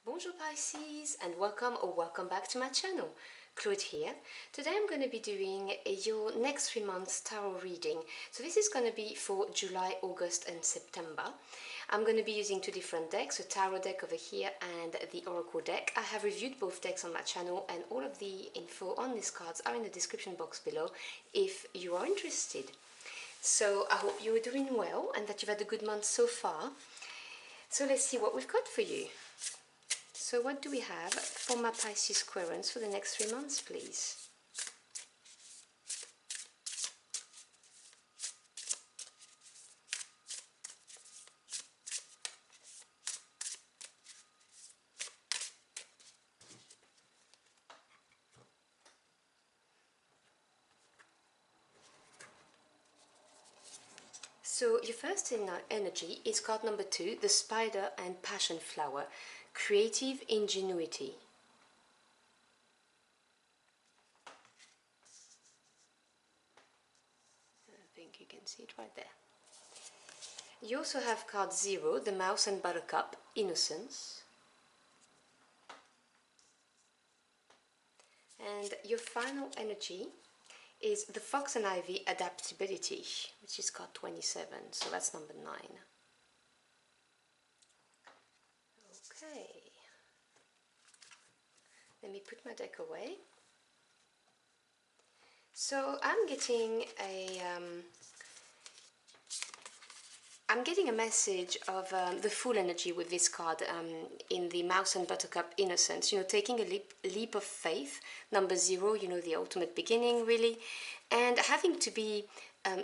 Bonjour Pisces and welcome back to my channel. Claude here. Today I'm going to be doing your next 3 months tarot reading. So this is going to be for July, August and September. I'm going to be using two different decks, a tarot deck over here and the oracle deck. I have reviewed both decks on my channel and all of the info on these cards are in the description box below if you are interested. So I hope you are doing well and that you've had a good month so far. So let's see what we've got for you. So what do we have for my Pisces Querents for the next 3 months, please? So your first energy is card number 2, the Spider and Passion Flower, creative ingenuity. I think you can see it right there. You also have card 0, the Mouse and Buttercup, innocence. And your final energy is the Fox and Ivy, adaptability, which is card 27, so that's number 9. Okay, let me put my deck away. So I'm getting a message of the full energy with this card in the Mouse and Buttercup innocence, you know, taking a leap of faith, number 0, you know, the ultimate beginning really, and having to be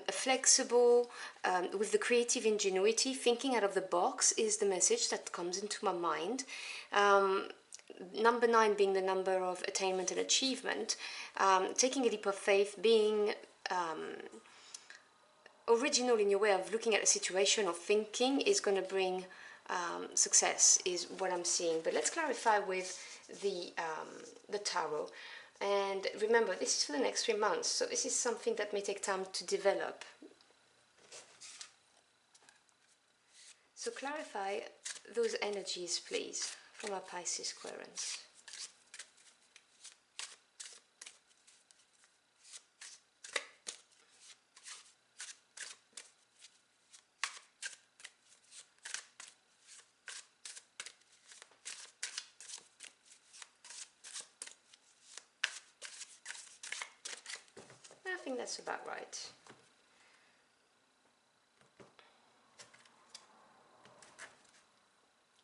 flexible with the creative ingenuity, thinking out of the box is the message that comes into my mind. Number 9 being the number of attainment and achievement, taking a leap of faith, being original in your way of looking at a situation or thinking is going to bring success, is what I'm seeing. But let's clarify with the tarot. And remember, this is for the next 3 months, so this is something that may take time to develop. So clarify those energies, please, from our Pisces Querents. I think that's about right.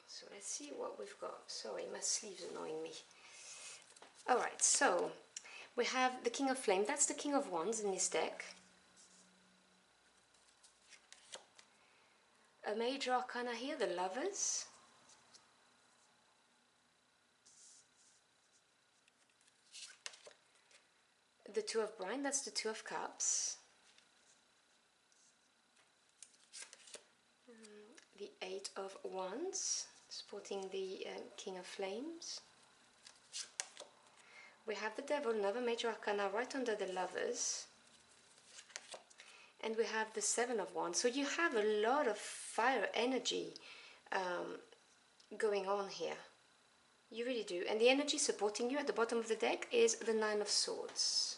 So let's see what we've got. Sorry, my sleeve's annoying me. Alright, so we have the King of Flame. That's the King of Wands in this deck. A major arcana here, the Lovers. The Two of Brine, that's the Two of Cups. The Eight of Wands, supporting the King of Flames. We have the Devil, another major arcana right under the Lovers. And we have the Seven of Wands. So you have a lot of fire energy going on here. You really do. And the energy supporting you at the bottom of the deck is the Nine of Swords.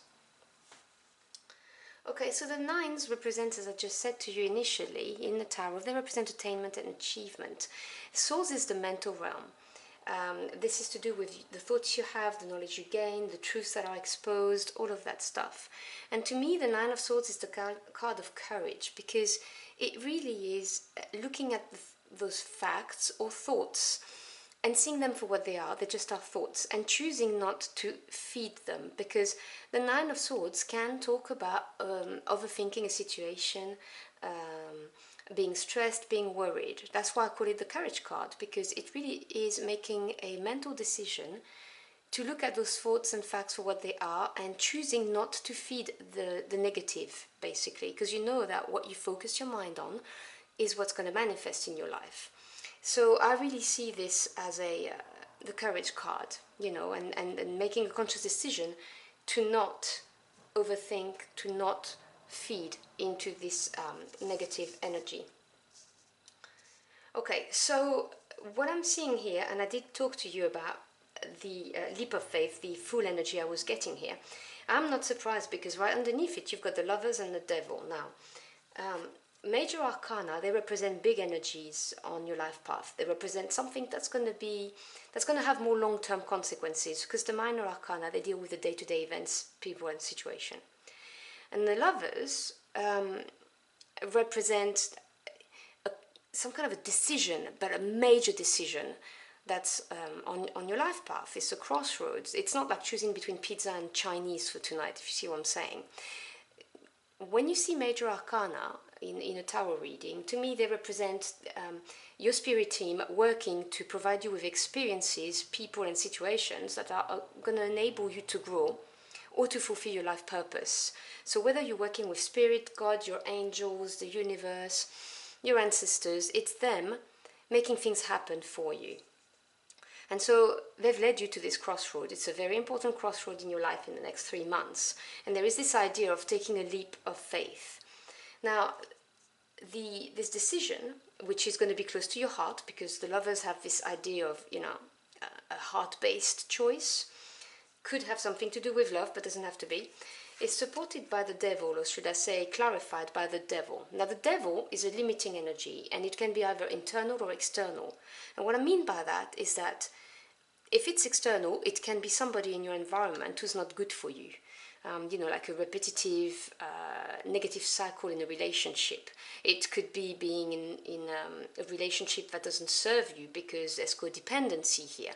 Okay, so the nines represent, as I just said to you initially, in the tarot, they represent attainment and achievement. Swords is the mental realm. This is to do with the thoughts you have, the knowledge you gain, the truths that are exposed, all of that stuff. And to me, the Nine of Swords is the card of courage, because it really is looking at those facts or thoughts and seeing them for what they are just our thoughts, and choosing not to feed them, because the Nine of Swords can talk about overthinking a situation, being stressed, being worried. That's why I call it the Courage card, because it really is making a mental decision to look at those thoughts and facts for what they are and choosing not to feed the negative, basically, because you know that what you focus your mind on is what's going to manifest in your life. So I really see this as the courage card, you know, and making a conscious decision to not overthink, to not feed into this negative energy. Okay, so what I'm seeing here, and I did talk to you about the leap of faith, the full energy I was getting here, I'm not surprised because right underneath it you've got the lovers and the devil. Now, major arcana, they represent big energies on your life path. They represent something that's going to have more long-term consequences, because the minor arcana, they deal with the day-to-day events, people and situation. And the lovers represent some kind of a decision, but a major decision that's on your life path. It's a crossroads. It's not like choosing between pizza and Chinese for tonight, if you see what I'm saying. When you see major arcana in a tarot reading, to me they represent your spirit team working to provide you with experiences, people and situations that are going to enable you to grow or to fulfill your life purpose. So whether you're working with spirit, God, your angels, the universe, your ancestors, it's them making things happen for you. And so they've led you to this crossroad. It's a very important crossroad in your life in the next 3 months. And there is this idea of taking a leap of faith. Now, this decision, which is going to be close to your heart, because the lovers have this idea of, a heart-based choice, could have something to do with love, but doesn't have to be, is supported by the devil, or should I say clarified by the devil. Now, the devil is a limiting energy, and it can be either internal or external. And what I mean by that is that if it's external, it can be somebody in your environment who's not good for you. Like a repetitive, negative cycle in a relationship. It could be being in a relationship that doesn't serve you because there's codependency here.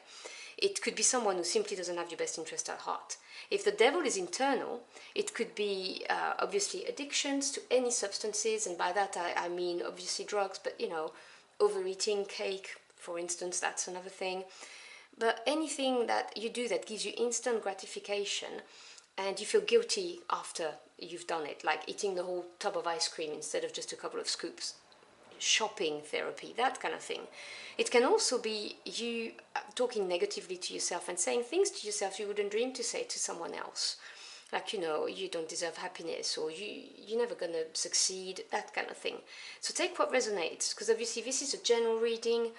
It could be someone who simply doesn't have your best interest at heart. If the devil is internal, it could be obviously addictions to any substances, and by that I mean obviously drugs, but overeating, cake, for instance, that's another thing. But anything that you do that gives you instant gratification and you feel guilty after you've done it, like eating the whole tub of ice cream instead of just a couple of scoops, shopping therapy, that kind of thing. It can also be you talking negatively to yourself and saying things to yourself you wouldn't dream to say to someone else. Like, you don't deserve happiness, or you're never going to succeed, that kind of thing. So take what resonates, because obviously this is a general reading.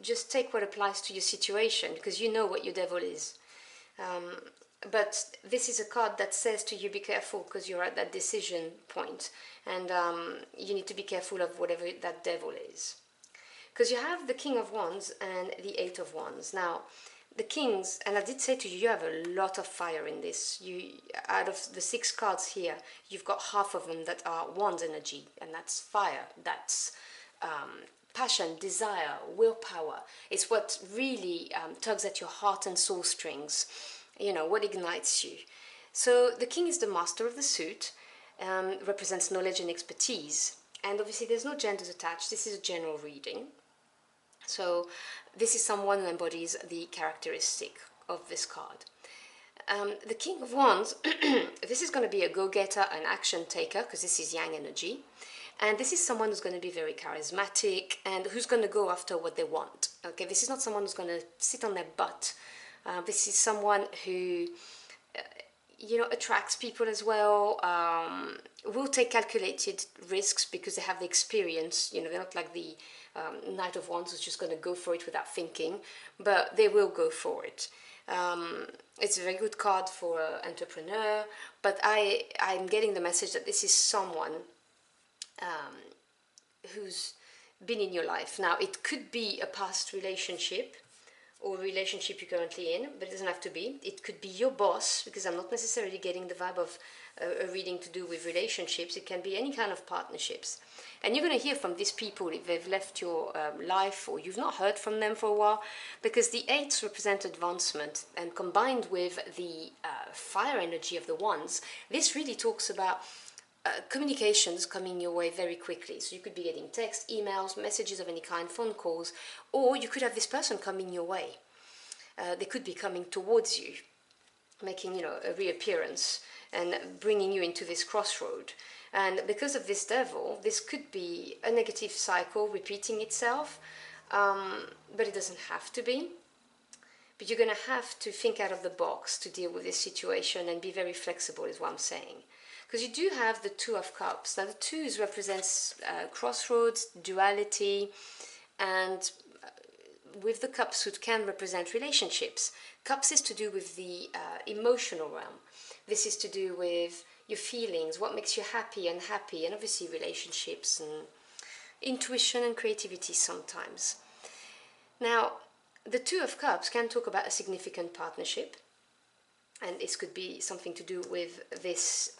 Just take what applies to your situation, because you know what your devil is. But this is a card that says to you, be careful, because you're at that decision point, and you need to be careful of whatever that devil is. Because you have the King of Wands and the Eight of Wands. Now, the Kings, and I did say to you, you have a lot of fire in this. Out of the 6 cards here, you've got half of them that are Wands energy, and that's fire, that's passion, desire, willpower. It's what really tugs at your heart and soul strings, what ignites you. So the King is the master of the suit, represents knowledge and expertise, and obviously there's no genders attached. This is a general reading. So this is someone who embodies the characteristic of this card. The King of Wands, this is going to be a go-getter, an action taker, because this is yang energy. And this is someone who's going to be very charismatic and who's going to go after what they want. Okay, this is not someone who's going to sit on their butt. This is someone who, attracts people as well, will take calculated risks because they have the experience. They're not like the Knight of Wands who's just going to go for it without thinking, but they will go for it. It's a very good card for an entrepreneur, but I'm getting the message that this is someone who's been in your life. Now, it could be a past relationship or a relationship you're currently in, but it doesn't have to be. It could be your boss, because I'm not necessarily getting the vibe of a reading to do with relationships. It can be any kind of partnerships. And you're going to hear from these people if they've left your life or you've not heard from them for a while, because the 8s represent advancement, and combined with the fire energy of the Wands, this really talks about communications coming your way very quickly. So you could be getting text, emails, messages of any kind, phone calls, or you could have this person coming your way. They could be coming towards you, making a reappearance and bringing you into this crossroad. And because of this devil, this could be a negative cycle repeating itself, but it doesn't have to be. But you're going to have to think out of the box to deal with this situation and be very flexible, is what I'm saying. because you do have the Two of Cups. Now the twos represents crossroads, duality, and with the cups it can represent relationships. Cups is to do with the emotional realm. This is to do with your feelings, what makes you happy, unhappy, and obviously relationships and intuition and creativity sometimes. Now, the Two of Cups can talk about a significant partnership, and this could be something to do with this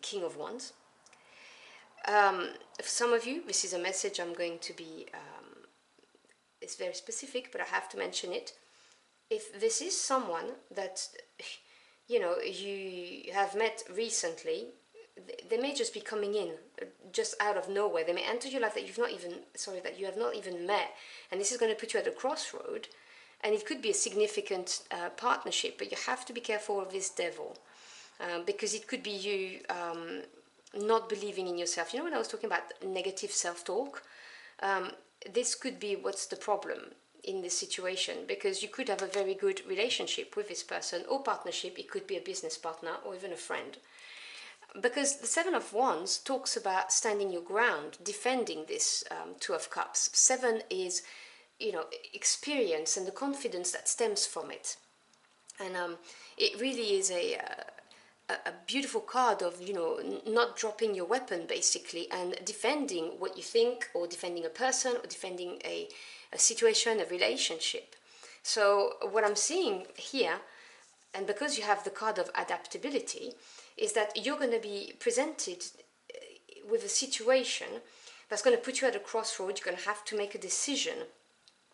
King of Wands. For some of you, this is a message I'm going to be, it's very specific, but I have to mention it. If this is someone that, you know, you have met recently, they may just be coming in just out of nowhere. They may enter your life that that you have not even met, and this is going to put you at a crossroad, and it could be a significant partnership, but you have to be careful of this devil, because it could be you not believing in yourself. You know, when I was talking about negative self-talk, this could be what's the problem in this situation, because you could have a very good relationship with this person or partnership. It could be a business partner or even a friend, because the Seven of Wands talks about standing your ground, defending this Two of Cups. Seven is, you know, experience and the confidence that stems from it, and it really is a beautiful card of, you know, not dropping your weapon basically, and defending what you think, or defending a person, or defending a situation, a relationship. So what I'm seeing here, and because you have the card of adaptability, is that you're going to be presented with a situation that's going to put you at a crossroad. You're going to have to make a decision,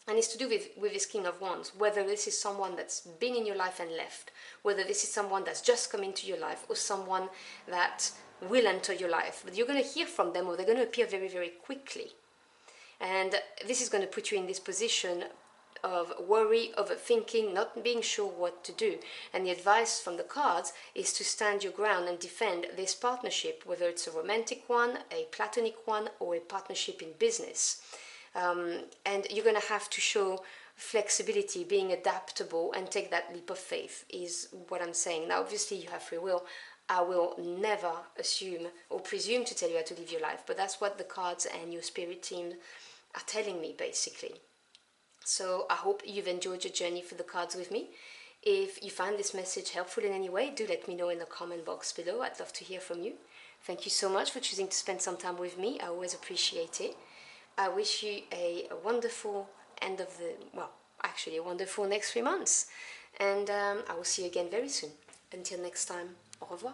and it's to do with this King of Wands, whether this is someone that's been in your life and left, whether this is someone that's just come into your life, or someone that will enter your life. But you're going to hear from them, or they're going to appear very, very quickly. And this is going to put you in this position of worry, overthinking, not being sure what to do. And the advice from the cards is to stand your ground and defend this partnership, whether it's a romantic one, a platonic one, or a partnership in business. And you're going to have to show flexibility, being adaptable, and take that leap of faith, is what I'm saying. Now, obviously, you have free will. I will never assume or presume to tell you how to live your life, but that's what the cards and your spirit team are telling me, basically. So I hope you've enjoyed your journey through the cards with me. If you find this message helpful in any way, do let me know in the comment box below. I'd love to hear from you. Thank you so much for choosing to spend some time with me. I always appreciate it. I wish you a wonderful end of the, well, actually a wonderful next 3 months. And I will see you again very soon. Until next time, au revoir.